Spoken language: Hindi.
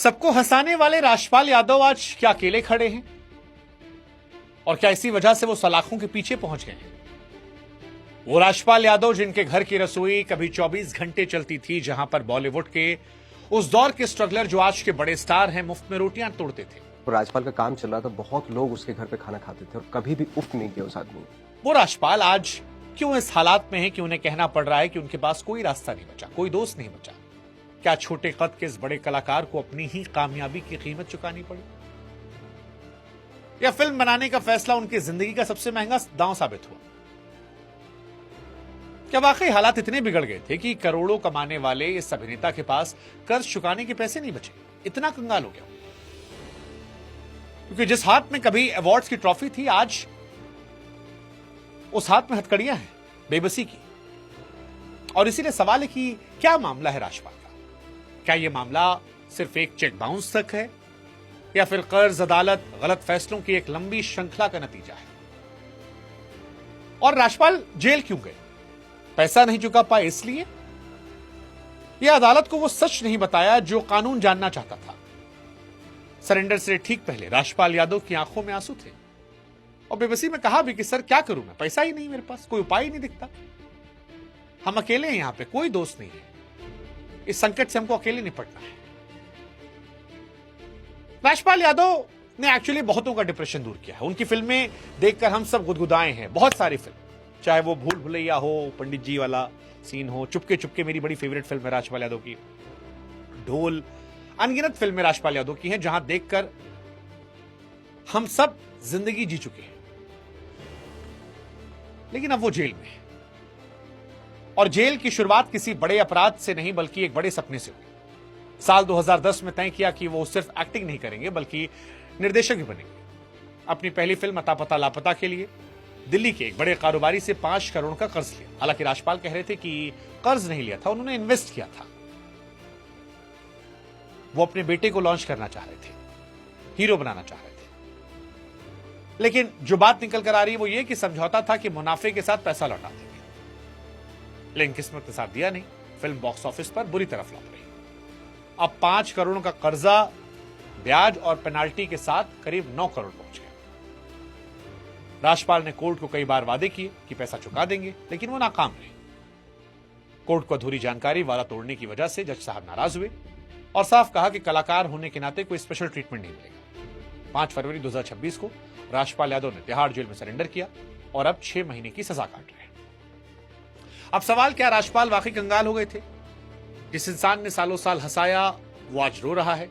सबको हंसाने वाले राजपाल यादव आज क्या अकेले खड़े हैं? और क्या इसी वजह से वो सलाखों के पीछे पहुंच गए हैं? वो राजपाल यादव जिनके घर की रसोई कभी 24 घंटे चलती थी, जहां पर बॉलीवुड के उस दौर के स्ट्रगलर जो आज के बड़े स्टार हैं मुफ्त में रोटियां तोड़ते थे। तो राजपाल का काम चल रहा था, बहुत लोग उसके घर पे खाना खाते थे और कभी भी उफ नहीं किया उस आदमी। वो राजपाल आज क्यों इस हालात में है कि उन्हें कहना पड़ रहा है कि उनके पास कोई रास्ता नहीं बचा, कोई दोस्त नहीं बचा? क्या छोटे कद के इस बड़े कलाकार को अपनी ही कामयाबी की कीमत चुकानी पड़ी? या फिल्म बनाने का फैसला उनकी जिंदगी का सबसे महंगा दांव साबित हुआ? क्या वाकई हालात इतने बिगड़ गए थे कि करोड़ों कमाने वाले इस अभिनेता के पास कर्ज चुकाने के पैसे नहीं बचे? इतना कंगाल हो गया? क्योंकि जिस हाथ में कभी अवार्ड्स की ट्रॉफी थी, आज उस हाथ में हथकड़ियां हैं बेबसी की। और इसीलिए सवाल है कि क्या मामला है राजपाल का? क्या यह मामला सिर्फ एक चेक बाउंस तक है, या फिर कर्ज, अदालत, गलत फैसलों की एक लंबी श्रृंखला का नतीजा है? और राजपाल जेल क्यों गए? पैसा नहीं चुका पाए इसलिए, या अदालत को वो सच नहीं बताया जो कानून जानना चाहता था? सरेंडर से ठीक पहले राजपाल यादव की आंखों में आंसू थे और बेबसी में कहा भी कि सर क्या करूं मैं, पैसा ही नहीं मेरे पास, कोई उपाय ही नहीं दिखता, हम अकेले हैं, यहां पे कोई दोस्त नहीं है, इस संकट से हमको अकेले निपटना है। राजपाल यादव ने एक्चुअली बहुतों का डिप्रेशन दूर किया है। उनकी फिल्में देखकर हम सब गुदगुदाए हैं, बहुत सारी फिल्म, चाहे वो भूल भुलैया हो, पंडित जी वाला सीन हो, चुपके चुपके मेरी बड़ी फेवरेट फिल्म है राजपाल यादव की, ढोल, अनगिनत फिल्में राजपाल यादव की हैं जहां देखकर हम सब जिंदगी जी चुके हैं। लेकिन अब वो जेल में है, और जेल की शुरुआत किसी बड़े अपराध से नहीं बल्कि एक बड़े सपने से हुई। साल 2010 में तय किया कि वो सिर्फ एक्टिंग नहीं करेंगे बल्कि निर्देशक भी बनेंगे। अपनी पहली फिल्म अता पता लापता के लिए दिल्ली के एक बड़े कारोबारी से 5 करोड़ का कर्ज लिया। हालांकि राजपाल कह रहे थे कि कर्ज नहीं लिया था, उन्होंने इन्वेस्ट किया था। वो अपने बेटे को लॉन्च करना चाह रहे थे, हीरो बनाना चाह रहे थे। लेकिन जो बात निकल कर आ रही है वो ये कि समझौता था कि मुनाफे के साथ पैसा लौटा देंगे, लेकिन किस्मत के साथ दिया नहीं। फिल्म बॉक्स ऑफिस पर बुरी तरह फ्लॉप रही। अब 5 करोड़ का कर्जा, ब्याज और पेनाल्टी के साथ करीब 9 करोड़ पहुंच गया। राजपाल ने कोर्ट को कई बार वादे किए कि पैसा चुका देंगे, लेकिन वो नाकाम रहे। कोर्ट को अधूरी जानकारी, वादा तोड़ने की वजह से जज साहब नाराज हुए और साफ कहा कि कलाकार होने के नाते कोई स्पेशल ट्रीटमेंट नहीं मिलेगा। 5 फरवरी 2026 को राजपाल यादव ने तिहाड़ जेल में सरेंडर किया और अब 6 महीने की सजा काट रहे हैं। अब सवाल, क्या राजपाल वाकई कंगाल हो गए थे? जिस इंसान ने सालों साल हंसाया वो आज रो रहा है।